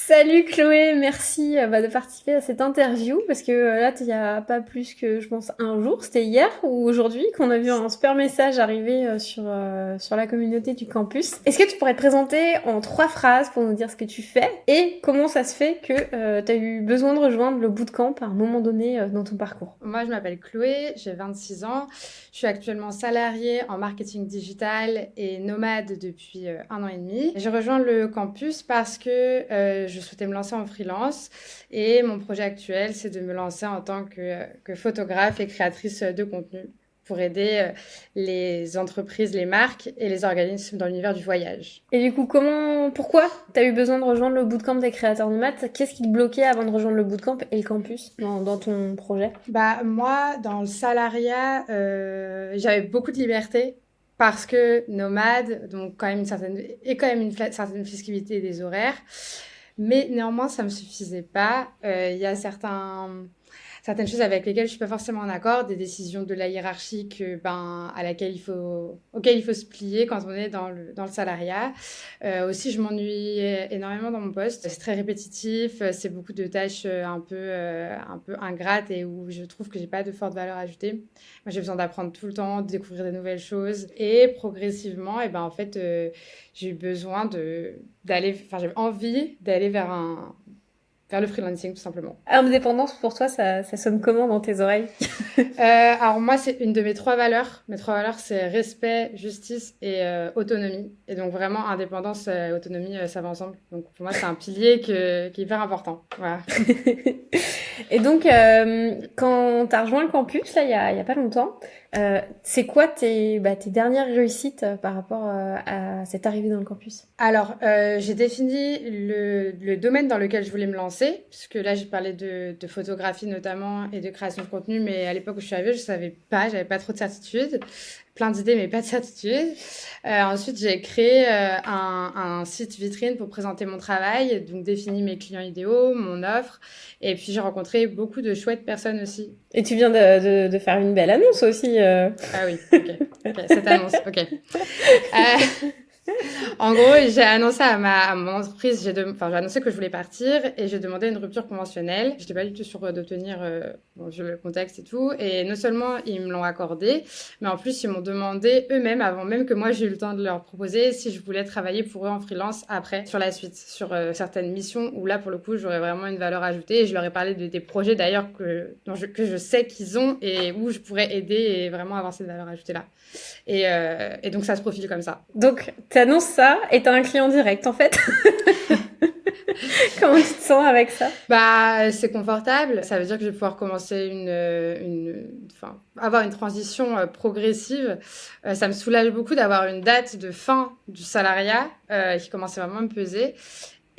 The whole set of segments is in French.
Salut Chloé, merci de participer à cette interview parce que là, il n'y a pas plus que, je pense, un jour, c'était hier ou aujourd'hui, qu'on a vu un super message arriver sur la communauté du campus. Est-ce que tu pourrais te présenter en 3 phrases pour nous dire ce que tu fais et comment ça se fait que tu as eu besoin de rejoindre le bootcamp à un moment donné dans ton parcours? Moi, je m'appelle Chloé, j'ai 26 ans. Je suis actuellement salariée en marketing digital et nomade depuis 1 an et demi. J'ai rejoint le campus parce que je souhaitais me lancer en freelance et mon projet actuel, c'est de me lancer en tant que photographe et créatrice de contenu pour aider les entreprises, les marques et les organismes dans l'univers du voyage. Et du coup, pourquoi t'as eu besoin de rejoindre le bootcamp des créateurs nomades? Qu'est-ce qui te bloquait avant de rejoindre le bootcamp et le campus dans ton projet? Bah, moi, dans le salariat, j'avais beaucoup de liberté parce que nomade, donc quand même certaine flexibilité des horaires. Mais néanmoins, ça me suffisait pas. Il y a certaines choses avec lesquelles je suis pas forcément en accord, des décisions de la hiérarchie auxquelles il faut se plier quand on est dans le salariat. Aussi, je m'ennuie énormément dans mon poste. C'est très répétitif, c'est beaucoup de tâches un peu ingrates et où je trouve que j'ai pas de forte valeur ajoutée. Moi, j'ai besoin d'apprendre tout le temps, de découvrir des nouvelles choses et progressivement, en fait, j'ai eu besoin j'ai envie d'aller vers le freelancing, tout simplement. Indépendance, pour toi, ça sonne comment dans tes oreilles? Alors moi, c'est une de mes 3 valeurs. Mes 3 valeurs, c'est respect, justice et autonomie. Et donc vraiment, indépendance et autonomie, ça va ensemble. Donc pour moi, c'est un pilier qui est hyper important. Voilà. Et donc, quand t'as rejoint le campus, là, il y a pas longtemps, c'est quoi tes dernières réussites par rapport à cette arrivée dans le campus? Alors, j'ai défini le domaine dans lequel je voulais me lancer, puisque là, j'ai parlé de photographie notamment et de création de contenu, mais à l'époque où je suis arrivée, je savais pas, j'avais pas trop de certitude. Plein d'idées, mais pas de certitude. Ensuite, j'ai créé un site vitrine pour présenter mon travail, donc défini mes clients idéaux, mon offre, et puis j'ai rencontré beaucoup de chouettes personnes aussi. Et tu viens de faire une belle annonce aussi. Ah oui, ok, cette annonce, ok. En gros, j'ai annoncé à mon entreprise, j'ai annoncé que je voulais partir et j'ai demandé une rupture conventionnelle. Je n'étais pas du tout sûre d'obtenir vu le contexte et tout. Et non seulement ils me l'ont accordé, mais en plus ils m'ont demandé eux-mêmes, avant même que moi j'ai eu le temps de leur proposer, si je voulais travailler pour eux en freelance après, sur la suite, sur certaines missions où là pour le coup j'aurais vraiment une valeur ajoutée. Et je leur ai parlé des projets d'ailleurs que je sais qu'ils ont et où je pourrais aider et vraiment avoir cette valeur ajoutée là. Et donc ça se profile comme ça. Donc, t'annonces ça et t'as un client direct, en fait. Comment tu te sens avec ça? Bah, c'est confortable. Ça veut dire que je vais pouvoir commencer avoir une transition progressive. Ça me soulage beaucoup d'avoir une date de fin du salariat qui commençait vraiment à me peser.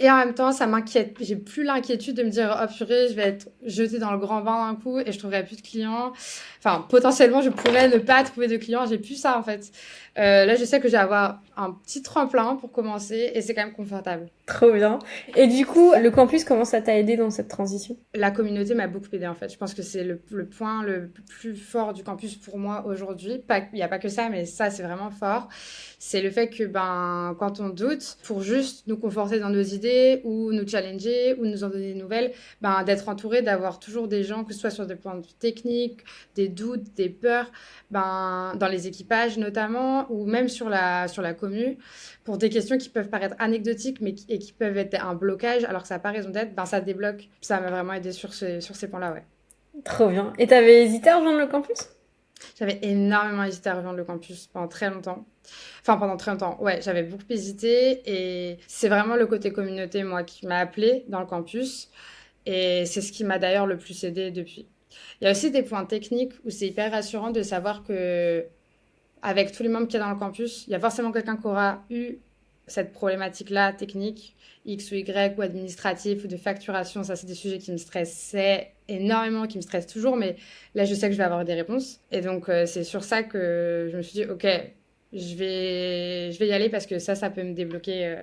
Et en même temps, ça m'inquiète. J'ai plus l'inquiétude de me dire, oh purée, je vais être jetée dans le grand bain d'un coup et je trouverai plus de clients. Enfin, potentiellement, je pourrais ne pas trouver de clients. J'ai plus ça, en fait. Là, je sais que je vais avoir un petit tremplin pour commencer et c'est quand même confortable. Trop bien. Et du coup, le campus, comment ça t'a aidé dans cette transition? La communauté m'a beaucoup aidée, en fait. Je pense que c'est le point le plus fort du campus pour moi aujourd'hui. Il n'y a pas que ça, mais ça, c'est vraiment fort. C'est le fait que, quand on doute, pour juste nous conforter dans nos idées ou nous challenger ou nous en donner des nouvelles, d'être entouré, d'avoir toujours des gens, que ce soit sur des points de vue techniques, des doutes, des peurs, dans les équipages notamment, ou même sur la commu, pour des questions qui peuvent paraître anecdotiques et qui peuvent être un blocage alors que ça n'a pas raison d'être, ça débloque. Ça m'a vraiment aidé sur ces points-là, ouais. Trop bien. Et t'avais hésité à rejoindre le campus? J'avais énormément hésité à rejoindre le campus pendant très longtemps. Enfin, pendant très longtemps, ouais, j'avais beaucoup hésité et c'est vraiment le côté communauté, moi, qui m'a appelée dans le campus et c'est ce qui m'a d'ailleurs le plus aidé depuis. Il y a aussi des points techniques où c'est hyper rassurant de savoir que avec tous les membres qu'il y a dans le campus, il y a forcément quelqu'un qui aura eu cette problématique-là, technique, X ou Y, ou administratif, ou de facturation. Ça, c'est des sujets qui me stressaient énormément, qui me stressent toujours, mais là, je sais que je vais avoir des réponses. Et donc, c'est sur ça que je me suis dit, OK, je vais y aller parce que ça peut me débloquer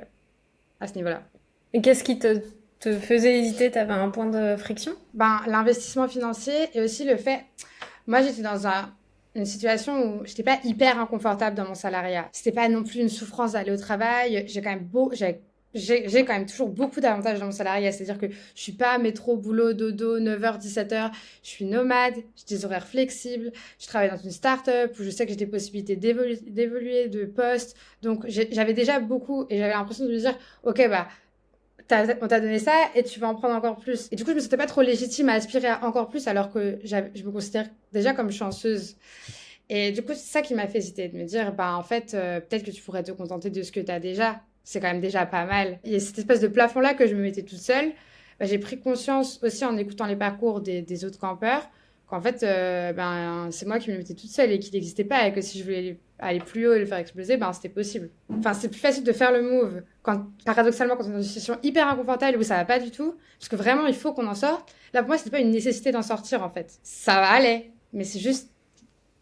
à ce niveau-là. Et qu'est-ce qui te faisait hésiter? T'avais un point de friction? L'investissement financier et aussi le fait... Moi, j'étais dans une situation où j'étais pas hyper inconfortable dans mon salariat. C'était pas non plus une souffrance d'aller au travail. J'avais j'ai quand même toujours beaucoup d'avantages dans mon salariat. C'est-à-dire que je suis pas métro, boulot, dodo, 9h, 17h. Je suis nomade, j'ai des horaires flexibles. Je travaille dans une start-up où je sais que j'ai des possibilités d'évoluer de poste. Donc, j'avais déjà beaucoup et j'avais l'impression de me dire, OK, bah, on t'a donné ça et tu vas en prendre encore plus. Et du coup, je me sentais pas trop légitime à aspirer à encore plus alors que je me considère déjà comme chanceuse. Et du coup, c'est ça qui m'a fait hésiter, de me dire, bah, en fait, peut-être que tu pourrais te contenter de ce que tu as déjà. C'est quand même déjà pas mal. Il y a cette espèce de plafond-là que je me mettais toute seule. Bah, j'ai pris conscience aussi en écoutant les parcours des autres campeurs qu'en fait, ben, c'est moi qui me mettais toute seule et qu'il n'existait pas et que si je voulais aller plus haut et le faire exploser, ben, c'était possible. Enfin, c'est plus facile de faire le move paradoxalement, quand on est dans une situation hyper inconfortable où ça va pas du tout, parce que vraiment, il faut qu'on en sorte. Là, pour moi, c'était pas une nécessité d'en sortir, en fait. Ça va aller, mais c'est juste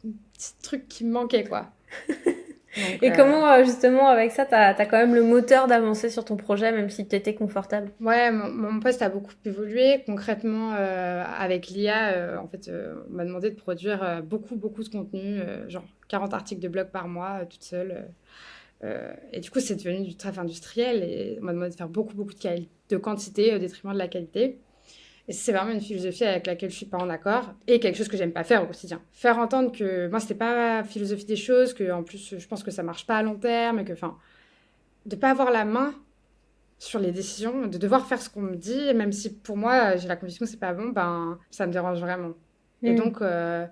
petit truc qui me manquait, quoi. Donc, Et comment, justement, avec ça, t'as quand même le moteur d'avancer sur ton projet, même si t'étais confortable? ouais, mon poste a beaucoup évolué. Concrètement, avec l'IA, en fait, on m'a demandé de produire beaucoup, beaucoup de contenu, genre 40 articles de blog par mois, toute seule. Et du coup, c'est devenu du taf industriel et on m'a demandé de faire beaucoup, beaucoup de quantité au détriment de la qualité. Et c'est vraiment une philosophie avec laquelle je suis pas en accord et quelque chose que j'aime pas faire au quotidien. Faire entendre que moi, c'était pas la philosophie des choses, que en plus, je pense que ça marche pas à long terme et que, enfin, de pas avoir la main sur les décisions, de devoir faire ce qu'on me dit, même si pour moi, j'ai la conviction que c'est pas bon, ben, ça me dérange vraiment. Et donc, ben,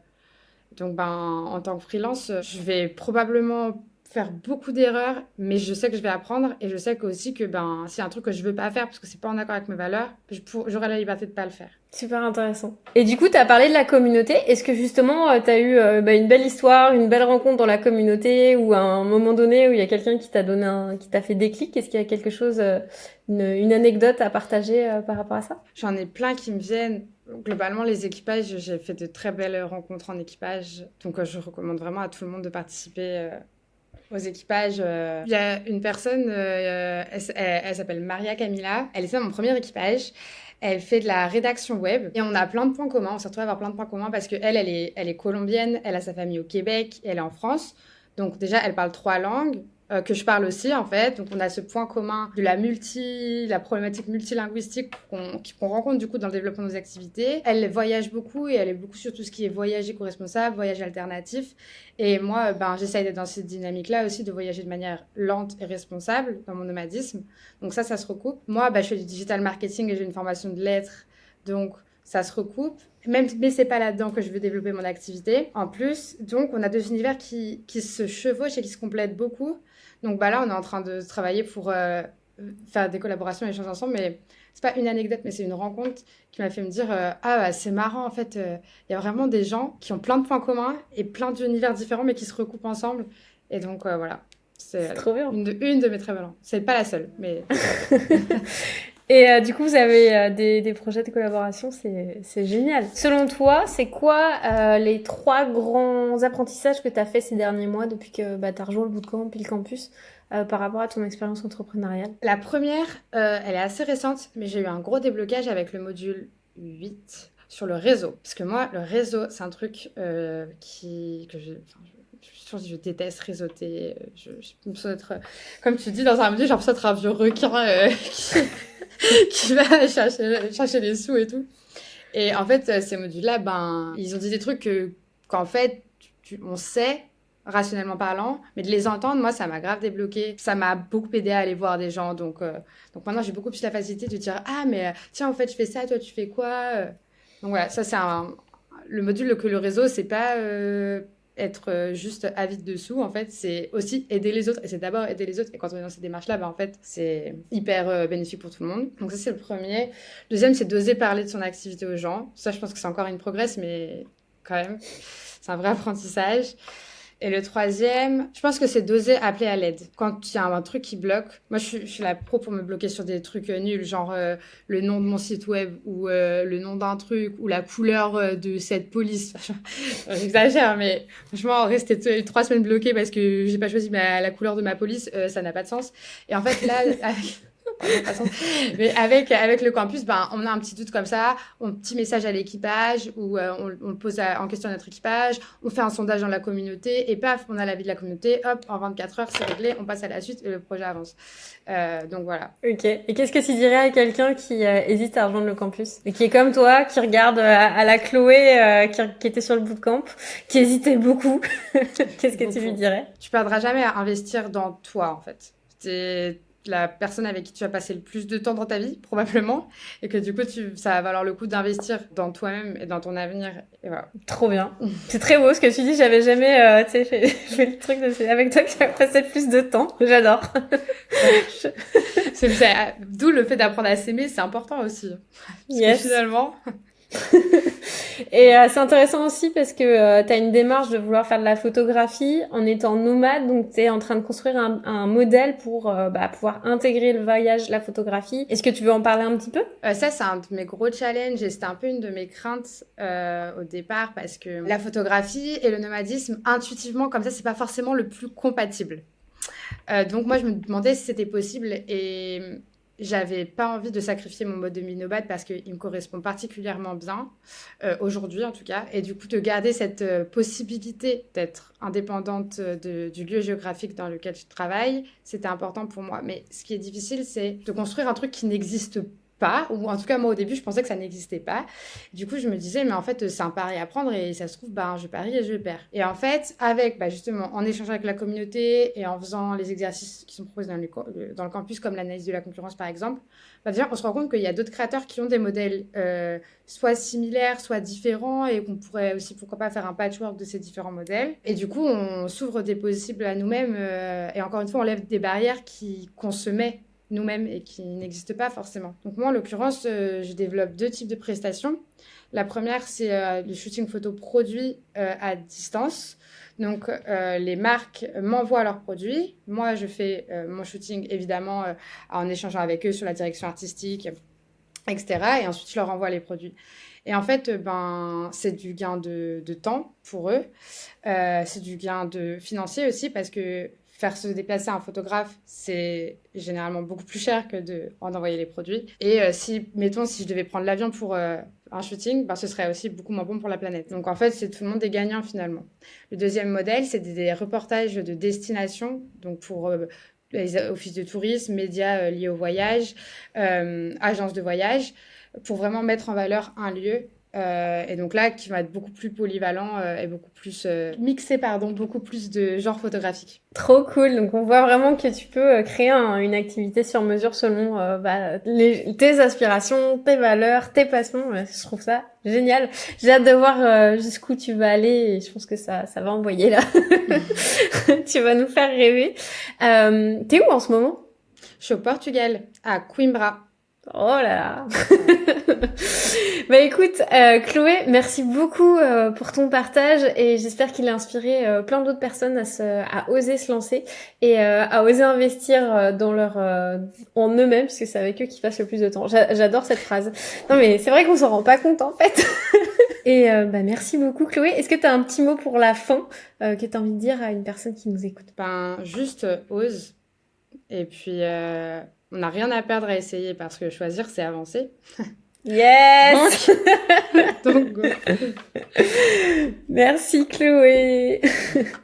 en tant que freelance, je vais probablement faire beaucoup d'erreurs, mais je sais que je vais apprendre et je sais aussi que ben, s'il y a un truc que je veux pas faire parce que c'est pas en accord avec mes valeurs, j'aurai la liberté de pas le faire. Super intéressant. Et du coup, tu as parlé de la communauté. Est-ce que justement, tu as eu une belle histoire, une belle rencontre dans la communauté ou à un moment donné où il y a quelqu'un qui t'a qui t'a fait déclic? Est-ce qu'il y a quelque chose, une anecdote à partager par rapport à ça? J'en ai plein qui me viennent. Globalement, les équipages, j'ai fait de très belles rencontres en équipage. Donc, je recommande vraiment à tout le monde de participer aux équipages. Il y a une personne, elle s'appelle Maria Camila. Elle était dans mon premier équipage. Elle fait de la rédaction web et on a plein de points communs. On s'est retrouvés à avoir plein de points communs parce qu'elle, elle est colombienne, elle a sa famille au Québec, et elle est en France. Donc déjà, elle parle 3 langues. Que je parle aussi en fait, donc on a ce point commun de la problématique multilinguistique qu'on rencontre du coup dans le développement de nos activités. Elle voyage beaucoup et elle est beaucoup sur tout ce qui est voyage éco-responsable, voyage alternatif, et moi ben, j'essaye d'être dans cette dynamique là aussi, de voyager de manière lente et responsable dans mon nomadisme, donc ça se recoupe. Moi ben, je fais du digital marketing et j'ai une formation de lettres, donc ça se recoupe. Mais c'est pas là-dedans que je veux développer mon activité. En plus, donc, on a deux univers qui se chevauchent et qui se complètent beaucoup. Donc bah là, on est en train de travailler pour faire des collaborations et échanger ensemble. Mais c'est pas une anecdote, mais c'est une rencontre qui m'a fait me dire ah bah, c'est marrant en fait. Il y a vraiment des gens qui ont plein de points communs et plein d'univers différents, mais qui se recoupent ensemble. Et donc voilà. C'est trop bien. Une de mes très belles. C'est pas la seule, mais. Et du coup, vous avez des projets de collaboration, c'est génial. Selon toi, c'est quoi les 3 grands apprentissages que tu as fait ces derniers mois depuis que tu as rejoint le bootcamp puis le campus par rapport à ton expérience entrepreneuriale? La première, elle est assez récente, mais j'ai eu un gros déblocage avec le module 8 sur le réseau. Parce que moi, le réseau, c'est un truc je déteste réseauter. J'ai l'impression d'être, comme tu dis, dans un milieu, j'ai l'impression d'être un vieux requin qui va chercher les sous et tout. Et en fait, ces modules-là, ben, ils ont dit des trucs qu'en fait, on sait, rationnellement parlant, mais de les entendre, moi, ça m'a grave débloqué. Ça m'a beaucoup aidé à aller voir des gens. Donc maintenant, j'ai beaucoup plus la facilité de dire « Ah, mais tiens, en fait, je fais ça, toi, tu fais quoi ?» Donc voilà, ça, c'est le module que le réseau, c'est pas être juste avide dessous, en fait, c'est aussi aider les autres. Et c'est d'abord aider les autres. Et quand on est dans ces démarches-là, ben, en fait, c'est hyper bénéfique pour tout le monde. Donc ça, c'est le premier. Deuxième, c'est d'oser parler de son activité aux gens. Ça, je pense que c'est encore une progresse, mais quand même, c'est un vrai apprentissage. Et le troisième, je pense que c'est d'oser appeler à l'aide. Quand il y a un truc qui bloque, moi je suis la pro pour me bloquer sur des trucs nuls, genre le nom de mon site web ou le nom d'un truc ou la couleur de cette police. J'exagère, mais franchement, rester 3 semaines bloquée parce que j'ai pas choisi la couleur de ma police, ça n'a pas de sens. Et en fait, là, Mais avec le campus, ben, on a un petit doute comme ça, un petit message à l'équipage où on pose en question notre équipage, on fait un sondage dans la communauté et paf, on a l'avis de la communauté, hop, en 24 heures, c'est réglé, on passe à la suite et le projet avance. Donc voilà. Ok. Et qu'est-ce que tu dirais à quelqu'un qui hésite à rejoindre le campus et qui est comme toi, qui regarde à la Chloé qui était sur le bootcamp, qui hésitait beaucoup? Qu'est-ce que tu lui dirais? Tu perdras jamais à investir dans toi, en fait. C'est la personne avec qui tu vas passer le plus de temps dans ta vie, probablement, et que du coup, ça va valoir le coup d'investir dans toi-même et dans ton avenir. Et voilà. Trop bien. C'est très beau ce que tu dis. J'avais jamais, tu sais, fait le truc avec toi que tu vas passer le plus de temps. J'adore. D'où le fait d'apprendre à s'aimer, c'est important aussi. Parce Yes. que finalement... Et c'est intéressant aussi parce que tu as une démarche de vouloir faire de la photographie en étant nomade, donc tu es en train de construire un modèle pour pouvoir intégrer le voyage, la photographie. Est-ce que tu veux en parler un petit peu? Ça, c'est un de mes gros challenges et c'était un peu une de mes craintes au départ parce que la photographie et le nomadisme, intuitivement, comme ça, c'est pas forcément le plus compatible. Donc moi, je me demandais si c'était possible et j'avais pas envie de sacrifier mon mode de vie nomade parce qu'il me correspond particulièrement bien, aujourd'hui en tout cas. Et du coup, de garder cette possibilité d'être indépendante du lieu géographique dans lequel je travaille, c'était important pour moi. Mais ce qui est difficile, c'est de construire un truc qui n'existe pas, ou en tout cas moi au début je pensais que ça n'existait pas. Du coup je me disais mais en fait c'est un pari à prendre et ça se trouve je parie et je perds. Et en fait avec justement en échangeant avec la communauté et en faisant les dans le campus comme l'analyse de la concurrence par exemple, déjà on se rend compte qu'il y a d'autres créateurs qui ont des modèles soit similaires soit différents et qu'on pourrait aussi pourquoi pas faire un patchwork de ces différents modèles. Et du coup on s'ouvre des possibles à nous-mêmes et encore une fois on lève des barrières qu'on se met nous-mêmes et qui n'existent pas forcément. Donc moi, en l'occurrence, je développe 2 types de prestations. La première, c'est le shooting photo produit à distance. Donc, les marques m'envoient leurs produits. Moi, je fais mon shooting, évidemment, en échangeant avec eux sur la direction artistique, etc. Et ensuite, je leur envoie les produits. Et en fait, c'est du gain de temps pour eux. C'est du gain financier aussi parce que faire se déplacer un photographe, c'est généralement beaucoup plus cher que d'envoyer les produits. Et si je devais prendre l'avion pour un shooting, ce serait aussi beaucoup moins bon pour la planète. Donc en fait, tout le monde est gagnant finalement. Le deuxième modèle, c'est des reportages de destination, donc pour les offices de tourisme, médias liés au voyage, agences de voyage, pour vraiment mettre en valeur un lieu. Et donc là, qui va être beaucoup plus polyvalent et beaucoup plus mixé, beaucoup plus de genres photographiques. Trop cool. Donc on voit vraiment que tu peux créer une activité sur mesure selon tes aspirations, tes valeurs, tes passions. Je trouve ça génial. J'ai hâte de voir jusqu'où tu vas aller et je pense que ça va envoyer là. Tu vas nous faire rêver. T'es où en ce moment? Je suis au Portugal, à Coimbra. Oh là là. Écoute, Chloé, merci beaucoup pour ton partage et j'espère qu'il a inspiré plein d'autres personnes à oser se lancer et à oser investir en eux-mêmes parce que c'est avec eux qu'ils passent le plus de temps. J'adore cette phrase. Non mais c'est vrai qu'on s'en rend pas compte en fait. Et merci beaucoup Chloé. Est-ce que tu as un petit mot pour la fin que tu as envie de dire à une personne qui nous écoute? Juste ose et puis on n'a rien à perdre à essayer parce que choisir, c'est avancer. Yes! Donc go. Merci Chloé.